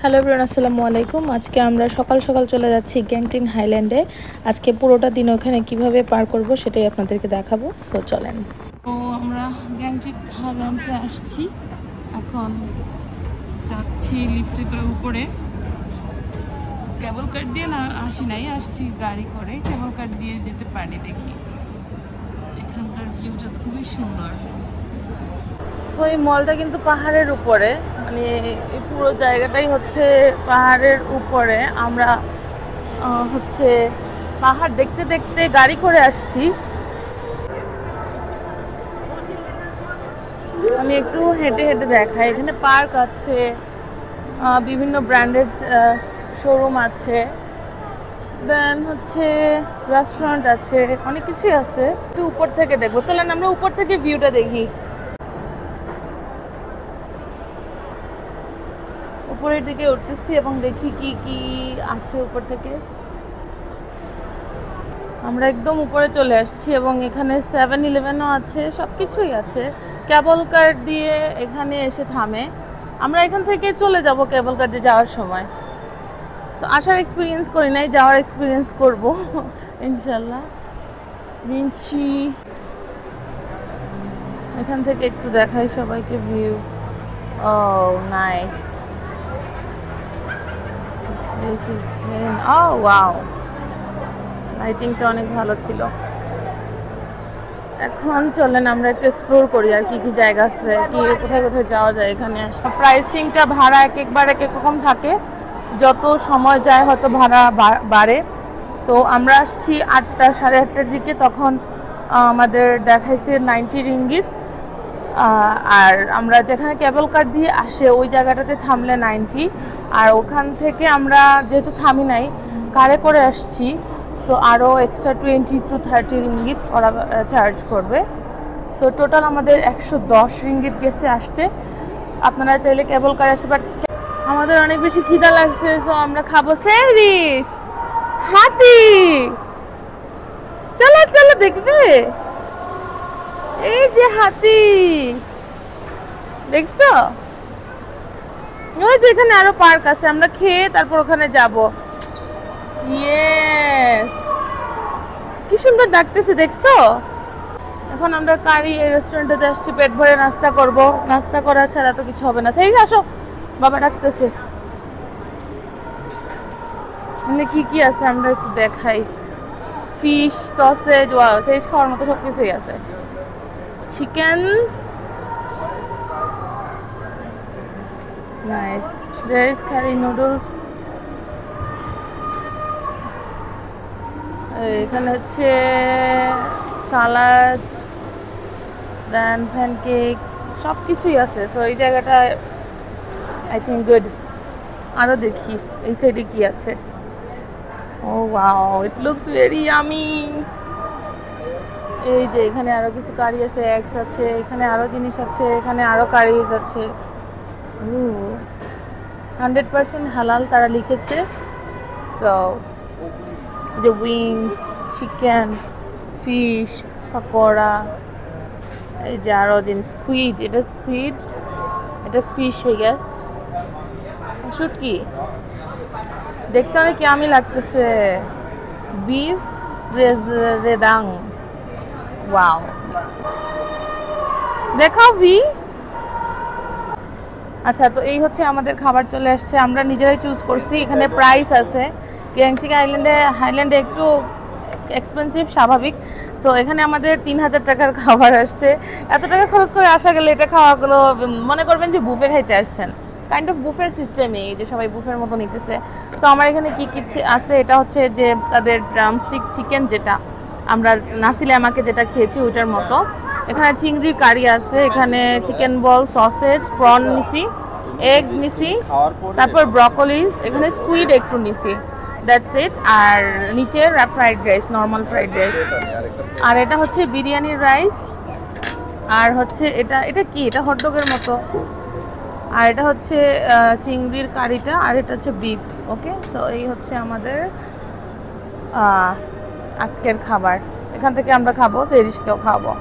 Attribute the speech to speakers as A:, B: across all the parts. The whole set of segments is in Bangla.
A: হ্যালো এভরিওয়ান, আসসালামু আলাইকুম। আজকে আমরা সকাল সকাল চলে যাচ্ছি গ্যাংটিং হাইল্যান্ডে। আজকে পুরোটা দিন ওখানে কিভাবে পার করব সেটাই আপনাদেরকে দেখাবো। সো চলেন। তো আমরা গ্যাংটিং হাইল্যান্ডে আসছি, এখন যাচ্ছি লিফটে করে উপরে। কেবল কার দিয়ে না আসি নাই, আসছি গাড়ি করে। কেবল কার দিয়ে যেতে পারি, দেখি। এখানকার ভিউটা খুবই সুন্দর। তো এই মলটা কিন্তু পাহাড়ের উপরে, মানে এই পুরো জায়গাটাই হচ্ছে পাহাড়ের উপরে। আমরা হচ্ছে পাহাড় দেখতে দেখতে গাড়ি করে আসছি। আমি একটু হেঁটে হেঁটে দেখাই। এখানে পার্ক আছে, বিভিন্ন ব্র্যান্ডেড শোরুম আছে, দেন হচ্ছে রেস্টুরেন্ট আছে, অনেক কিছুই আছে। একটু উপর থেকে দেখবো, চলেন আমরা উপর থেকে ভিউটা দেখি। উপরের দিকে উঠতেছি এবং দেখি কি কি আছে উপর থেকে। আমরা একদম উপরে চলে আসছি এবং এখানে 7-Eleven-ও আছে, সব কিছুই আছে। কেবল কার দিয়ে এখানে এসে থামে। আমরা এখান থেকে চলে যাব কেবল কার দিয়ে যাওয়ার সময়। সো আসার এক্সপিরিয়েন্স করি নাই, যাওয়ার এক্সপিরিয়েন্স করব ইনশাল্লাহ। নিচ্ছি এখান থেকে একটু দেখাই সবাইকে view. Oh nice, this is very, oh wow, লাইটিংটা অনেক ভালো ছিল। এখন চলেন আমরা একটু এক্সপ্লোর করি আর কি কি জায়গা আছে, কি কোথায় কোথায় যাওয়া যায়। এখানে প্রাইসিংটা ভাড়া এক একবার এক এক রকম থাকে, যত সময় যায় হয়তো ভাড়া বাড়ে। তো আমরা আসছি 8টা, 8:30টার দিকে, তখন আমাদের দেখাইছে 90 রিঙ্গিত। আর আমরা যেখানে কেবল কার দিয়ে আসে ওই জায়গাটাতে থামলে 90। আর ওখান থেকে আমরা যেহেতু থামি নাই, কারে করে আসছি, সো আরও এক্সট্রা 20 to 30 রিঙ্গিত ওরা চার্জ করবে। সো টোটাল আমাদের 110 রিঙ্গিত গেছে আসতে। আপনারা চাইলে কেবল কার আসতে, বাট আমাদের অনেক বেশি খিদা লাগছে, সো আমরা খাবো স্যান্ডউইচ। হাতি, চলো চলো দেখবে, এই যে হাতি দেখছো। ওই যে এখানে আরো পার্ক আছে, আমরা খেয়ে তারপর ওখানে যাব। ইয়েস, কি সুন্দর ডাকতেছে দেখছো। এখন আমরা কারি এই রেস্টুরেন্টে আসছি, পেট ভরে নাস্তা করব। নাস্তা করা ছাড়া তো কিছু হবে না। সেই আসো, বাবা ডাকতেছে। এখানে কি কি আছে আমরা একটু দেখাই। ফিশ, সসেজ, ওয়াও, সেই খাওয়ার মতো সবকিছুই আছে। Chicken, nice. there is curry noodles। এখানে হচ্ছে সালাদ, দেন প্যানকেকস, সব কিছুই আছে। সো এই জায়গাটা আই থিঙ্ক গুড। আরো দেখি এই সাইডে কি আছে। Oh wow, it looks very yummy. এই যে এখানে আরো কিছু কারি আছে, এগস আছে, এখানে আরো জিনিস আছে, এখানে আরো কারিজ আছে। 100% হালাল তারা লিখেছে। সো যে উইংস, চিকেন, ফিশ, পাকোড়া, এই যে আরো জিনিস। স্কুইড, এটা স্কুইড, এটা ফিশ হয়ে গেছে। শুটকি দেখতে অনেক ইয়ামি লাগতেছে। Beef rendang, wow. দেখাও ভি। আচ্ছা, তো এই হচ্ছে আমাদের খাবার চলে আসছে, আমরা নিজেরাই চুজ করছি। এখানে প্রাইস আছে। গ্যাংটিং হাইল্যান্ডে একটু এক্সপেন্সিভ, স্বাভাবিক। সো এখানে আমাদের 3000 টাকার খাবার আসছে। এত টাকা খরচ করে আসা গেলে এটা খাওয়াগুলো মনে করবেন যে বুফে খাইতে আসছেন। কাইন্ড অফ বুফের সিস্টেমে, যে সবাই বুফের মতো নিতেছে। সো আমার এখানে কি কি আছে, এটা হচ্ছে যে তাদের ড্রামস্টিক চিকেন, যেটা আমরা নাসিলে আমাকে যেটা খেয়েছি ওইটার মতো। এখানে চিংড়ির কারি আছে, এখানে চিকেন বল, সসেজ, প্রন নিছি, এগ নিছি, তারপর ব্রকলিস, এখানে স্কুইড একটু নিছি, দ্যাটস ইট। আর নিচে fried rice, normal fried rice. আর এটা হচ্ছে বিরিয়ানির রাইস। আর হচ্ছে এটা কি, এটা হটডগের মতো। আর এটা হচ্ছে চিংড়ির কারিটা, আর এটা হচ্ছে বিফ। ওকে, সো এই হচ্ছে আমাদের আজকের খাবার। এখান থেকে আমরা খাবো, সেরিশটাও খাবো।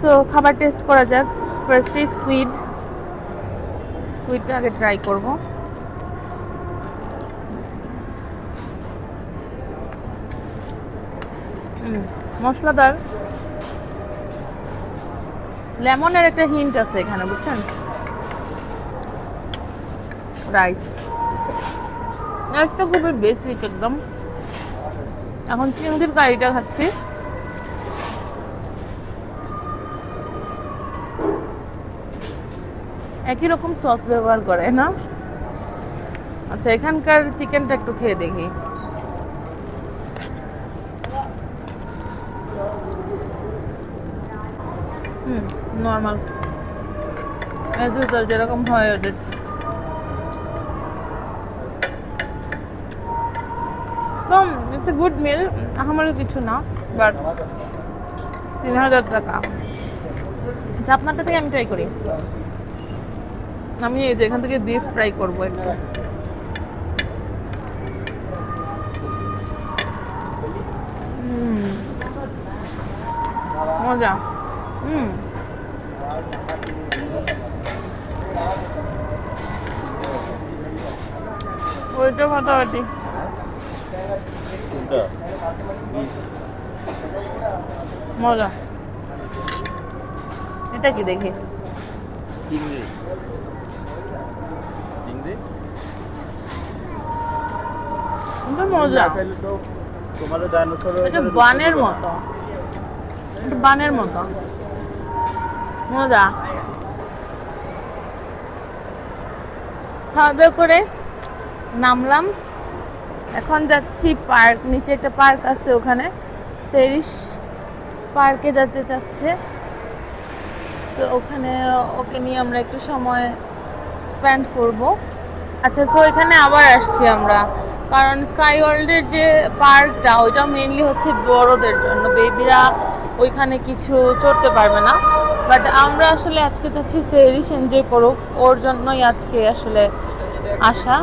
A: সো খাবার টেস্ট করা যাক। ফার্স্টে স্কুইডটা আগে ট্রাই করব। মশলাদার, লেমনের একটা হিন্ট আছে এখানে, বুঝছেন? রাইস একটা খুবই বেসিক একদম। এখন চিংড়ির কারিটা খাচ্ছি। একই রকম সস ব্যবহার করে না? আচ্ছা, এখানকার চিকেনটা একটু খেয়ে দেখি। নর্মাল যেরকম হয় ওদের। ইটস এ গুড মিল, আমারও কিছু না, বাট 3000 টাকা। আচ্ছা, আপনারটা থেকে আমি ট্রাই করি। আমি এই যে এখান থেকে বিফ ট্রাই করবো একটু। মজা। ওইটা ফাটাফাটি। মজা। এটা কি দেখি? মজা। এটা বানের মতো, বানের মতো মজা। খাওয়া দাওয়া করে নামলাম, এখন যাচ্ছি পার্ক। নিচে একটা পার্ক আছে, ওখানে সেরিশ পার্কে যেতে চাচ্ছে। সো ওখানে ওকে নিয়ে আমরা একটু সময় স্পেন্ড করব। আচ্ছা, সো এখানে আবার আসছি আমরা, কারণ স্কাই ওয়ার্ল্ডের যে পার্কটা ওইটা মেইনলি হচ্ছে বড়দের জন্য, বেবিরা ওইখানে কিছু চড়তে পারবে না। বাট আমরা আসলে আজকে চাচ্ছি সেরিশ এনজয় করুক, ওর জন্যই আজকে আসলে আসা।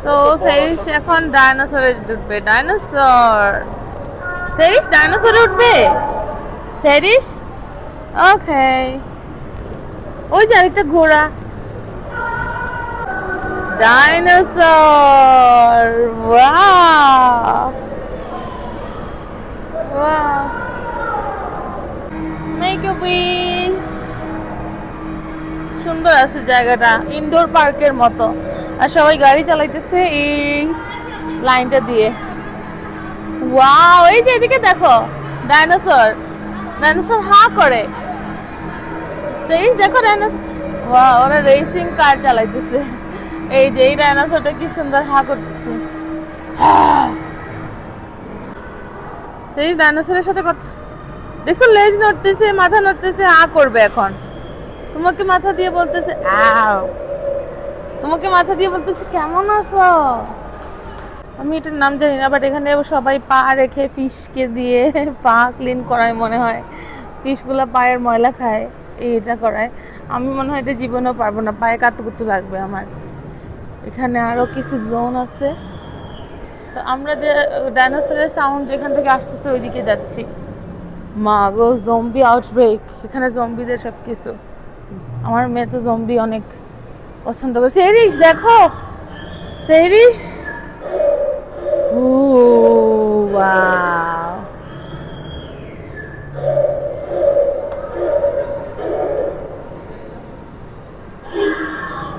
A: সো সেরিশ এখন ডাইনোসরে উঠবে। ডাইনোসর, সেরিশ ডাইনোসরে উঠবে। সেরিশ ওকে, ওই যে আরেকটা ঘোড়া। Dinosaur, wow wow. Make a wish. সুন্দর আছে জায়গাটা, ইনডোর পার্কের মতো। আর সবাই গাড়ি চালাইতেছে এই লাইনটা দিয়ে। ওয়াও, এই যে এদিকে দেখো ডাইনোসর। ডাইনোসর হা করে। সেই দেখো ডাইনোসর। ওয়াও, ওরা রেসিং কার চালাইতেছে। এই যে এই ডাইনোসরটা কি সুন্দর হা করতেছে। সেই ডাইনোসরের সাথে কথা দেখছো, লেজ নড়তেছে, মাথা নড়তেছে, হা করবে এখন। তোমাকে মাথা দিয়ে বলতেছে আও, তোমাকে মাথা দিয়ে বলতেছে কেমন আছো। আমি এটার নাম জানি না, বাট এখানে সবাই পা রেখে ফিশকে দিয়ে পা ক্লিন করায় মনে হয়। ফিশগুলা পায়ের ময়লা খায়, এইটা করায়। আমি মনে হয় এটা জীবনেও পারবো না, পায়ে কাতুকুতু লাগবে আমার। এখানে আরো কিছু জোন আছে। তো আমরা যে ডাইনোসরের সাউন্ড যেখান থেকে আসতেছে ওইদিকে যাচ্ছি। মা গো, জম্বি আউটব্রেক। এখানে জম্বিদের সব কিছু। আমার মেয়ে তো জম্বি অনেক পছন্দ করে। সেরিশ দেখো, সেরিশ। ও ওয়াও,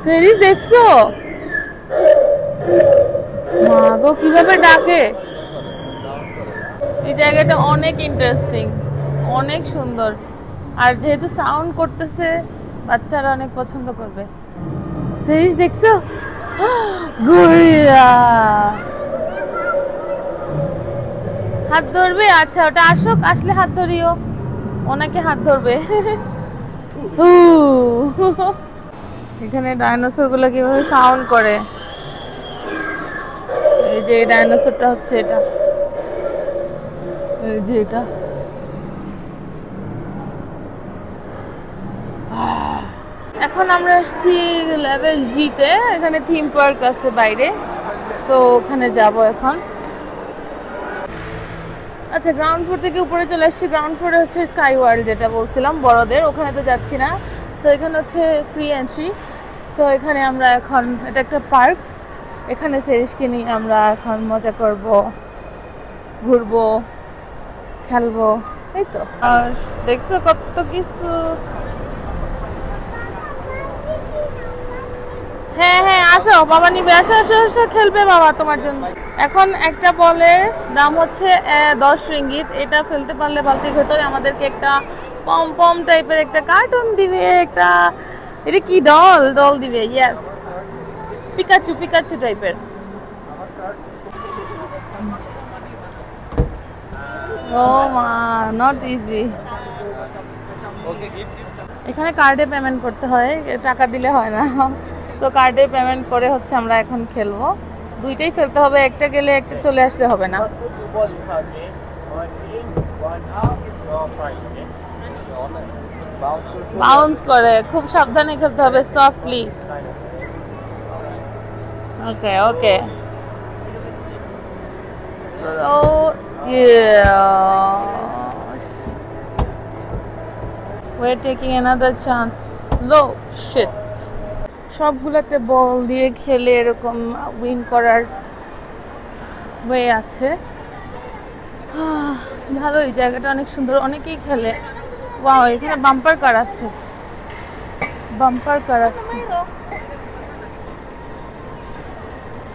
A: সেরিশ দেখছো? মা গো, কিভাবে ডাকে। এই জায়গাটা অনেক ইন্টারেস্টিং, অনেক সুন্দর। আর যেহেতু সাউন্ড করতেছে, বাচ্চারা অনেক পছন্দ করবে। সেরিশ দেখছো? গরিলা। হাত ধরবে? আচ্ছা, ওটা আসুক, আসলে হাত ধরিও, ওনাকে হাত ধরবে। এখানে ডাইনোসর গুলো কিভাবে সাউন্ড করে। এই যে ডাইনোসরটা হচ্ছে এটা, এই যে এটা। এখন আমরা আসছি লেভেল জিতে, এখানে থিম পার্ক আছে বাইরে, সো ওখানে যাব এখন। আচ্ছা, গ্রাউন্ড ফ্লোর থেকে উপরে চলে আসছি। গ্রাউন্ড ফ্লোরে হচ্ছে স্কাই ওয়ার্ল্ড, যেটা বলছিলাম বড়দের, ওখানে তো যাচ্ছি না। সো এখানে হচ্ছে ফ্রি এন্ট্রি। সো এখানে আমরা এখন, এটা একটা পার্ক, এখানে সেরিশকে নিয়ে আমরা এখন মজা করব, ঘুরবো, খেলবো, এই তো। আর দেখছো কত কিছু। হ্যাঁ হ্যাঁ, আসো, বাবা নিবে, আসো আসো আসো, খেলবে বাবা তোমার জন্য। এখন একটা বলের দাম হচ্ছে 10 রিঙ্গিত। এটা ফেলতে পারলে বালতির ভেতরে আমাদেরকে একটা পম পম টাইপের একটা কার্টুন দিবে, একটা এটা কি ডল ডল দিবে। ইয়েস, পিকাচু পিকাচু টাইপের। ও মা, নট ইজি। এখানে কার্ডে পেমেন্ট করতে হয়, টাকা দিলে হয় না। সো কার্ডে পেমেন্ট করে হচ্ছে আমরা এখন খেলবো। দুইটাই ফেলতে হবে, একটা গেলে একটা চলে আসলে হবে না। বাউন্স করে, খুব সাবধানে খেলতে হবে, সফটলি। ওকে ওকে, so we're taking another chance. Low shit. সবগুলোতে বল দিয়ে খেলে এরকম উইন করার ওয়ে আছে। ভালো, এই জায়গাটা অনেক সুন্দর, অনেকেই খেলে। ওয়াও, এখানে বাম্পার কার আছে, বাম্পার কার আছে।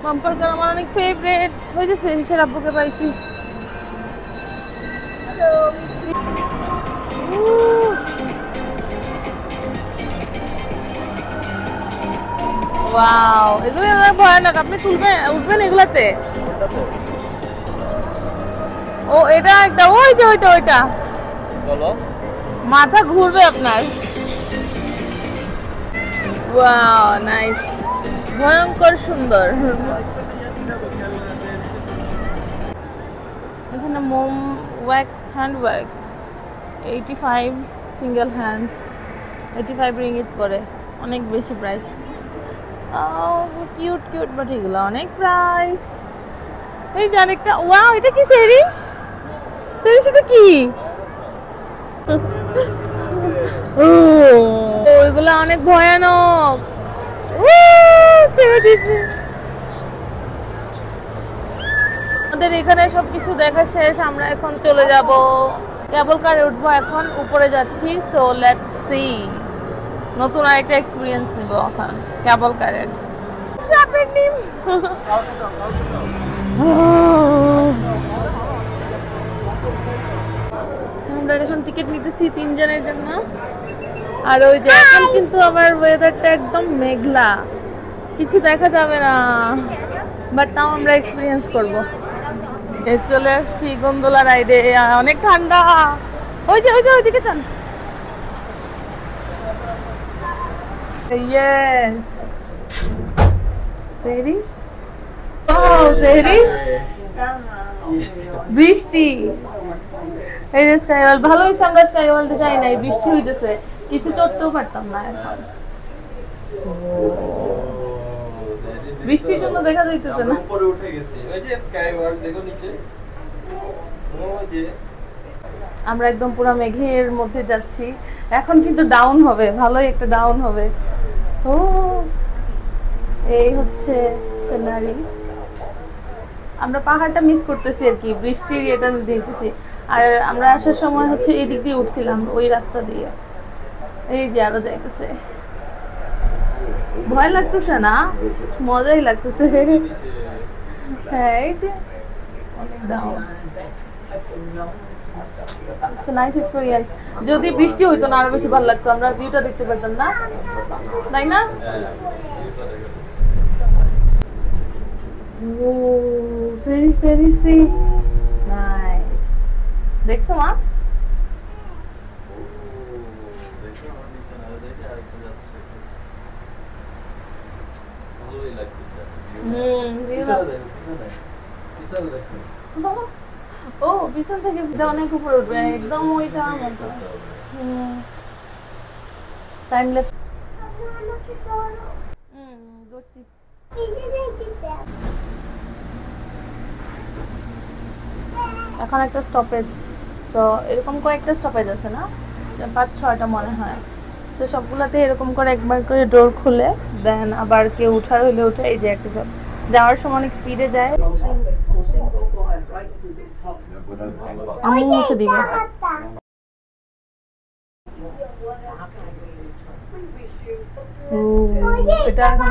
A: বাম্পার কার আমার অনেক ফেভারিট। ওই যে সেরিসের আব্বুকে পাইছি। ওয়াও, এগুলো ভয়ানক। আপনি উঠবেন এগুলাতে? ও এটা একটা, ওই যে ওইটা ওইটা, চলো, মাথা ঘুরবে আপনার। ওয়াও, নাইস, ভয়ঙ্কর সুন্দর। এখানে মোম wax, hand wax 85 single hand, 85 ringgit করে, অনেক বেশি প্রাইস। কিউট কিউট, বাট এগুলো অনেক প্রাইস। এই যে আরেকটা, ওয়াও, এটা কি সেরিস? সেরিস এটা কি? এগুলো অনেক ভয়ানক। ছেড়ে দিছে। আমাদের এখানে সবকিছু দেখা শেষ, আমরা এখন চলে যাব, কেবল কারে উঠবো, এখন উপরে যাচ্ছি। সো লেটস সি, নতুন আরেকটা এক্সপিরিয়েন্স নিব এখন কেবল কারের। আমরা এখন টিকিট নিতেছি 3 জনের জন্য। আর ওই যে এখন কিন্তু আবার ওয়েদারটা একদম মেঘলা, কিছু দেখা যাবে না, বাট তাও আমরা এক্সপিরিয়েন্স করব। চলে আসছি গোন্দোলা রাইডে, অনেক ঠান্ডা। ওই যে ওইদিকে চান। ইয়েস, সেরিস, ও সেরিস, বৃষ্টি। এই যে স্কাই ওয়ার্ল্ড, ভালো হয়েছে আমরা স্কাই ওয়ার্ল্ডে যাই নাই, বৃষ্টি হইতেছে, কিছু চড়তেও পারতাম না এখন, বৃষ্টির জন্য দেখা যাইতেছে না। উপরে উঠে গেছি, ওই যে স্কাই ওয়ার্ল্ড দেখো নিচে, ওই যে আমরা একদম পুরো মেঘের মধ্যে যাচ্ছি। এখন কিন্তু ডাউন হবে, ভালোই একটা ডাউন হবে। ও এই হচ্ছে সিনারি। আমরা পাহাড়টা মিস করতেছি আর কি, বৃষ্টির এটা দেখতেছি। আর আমরা আসার সময় হচ্ছে এই দিক দিয়ে উঠছিলাম, ওই রাস্তা দিয়ে। এই যে আরো যাইতেছে, ভয় লাগতেছে না, মজাই লাগতেছে। হ্যাঁ, এই যে অনেক ডাউন। Nice experience. যদি বৃষ্টি হইতো না আরো বেশি ভালো লাগতো, আমরা ভিউটা দেখতে পারতাম না, তাই না? ও সেরি নাইস। দেখছো মা? ও পিছন থেকে অনেক উপরে উঠবে, একদম ওইটা মতো। Time lapse. এখন একটা স্টপেজ, সো এরকম কয়েকটা স্টপেজ আছে না, 5-6টা মনে হয়। সো সবগুলোতে এরকম করে একবার করে ডোর খুলে দেন, আবার কেউ উঠার হইলে উঠে। এই যে একটা যাওয়ার সময় অনেক স্পিডে যায়, আমি মুছে দিব। এটা এখন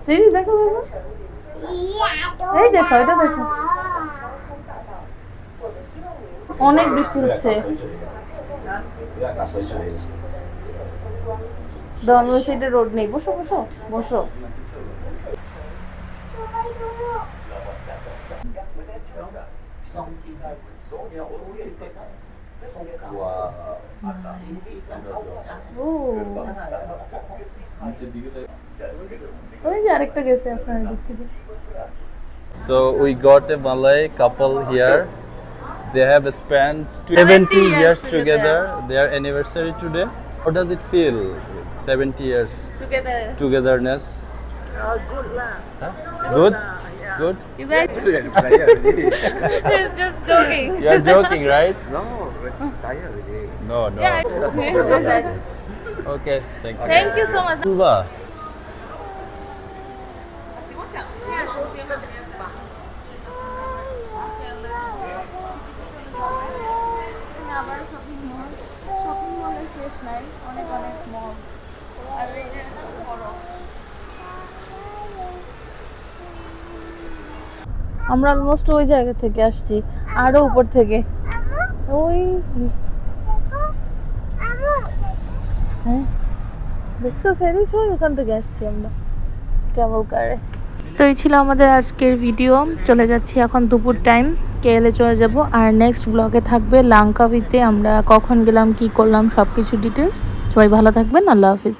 A: সিরিজ দেখো বাবা, এই দেখো এটা দেখো, অনেক বৃষ্টি হচ্ছে। দোনো সাইডে রোড নেই, বসো বসো বসো। ওই যে আরেকটা গেছে আপনার দিক থেকে।
B: So we got a Malay couple here. They have spent 70 years together. Their anniversary today. How does it feel? 70 years togetherness.
C: Good lah.
B: Huh? Good?
C: Yeah.
B: Good?
A: You guys He's just joking.
B: You are joking, right?
C: No, tired already.
B: No, no.
A: Yeah.
B: Okay, thank you.
A: Thank you so much.
B: Tulva.
A: আবার শপিং মলের শেষ নাই, অনেক অনেক মল। আর এটা বড়। আমরা অলমোস্ট ওই জায়গা থেকে আসছি, আরো উপর থেকে। ওই হ্যাঁ দেখছো সেরিস, ওখান থেকে আসছি আমরা কেবল কারে। তো এই ছিল আমাদের আজকের ভিডিও। চলে যাচ্ছি এখন দুপুর টাইম, কেএলএ চলে যাব। আর নেক্সট ব্লগে থাকবে লাঙ্কাউইতে আমরা কখন গেলাম, কি করলাম, সব কিছু ডিটেলস। সবাই ভালো থাকবেন, আল্লাহ হাফিজ।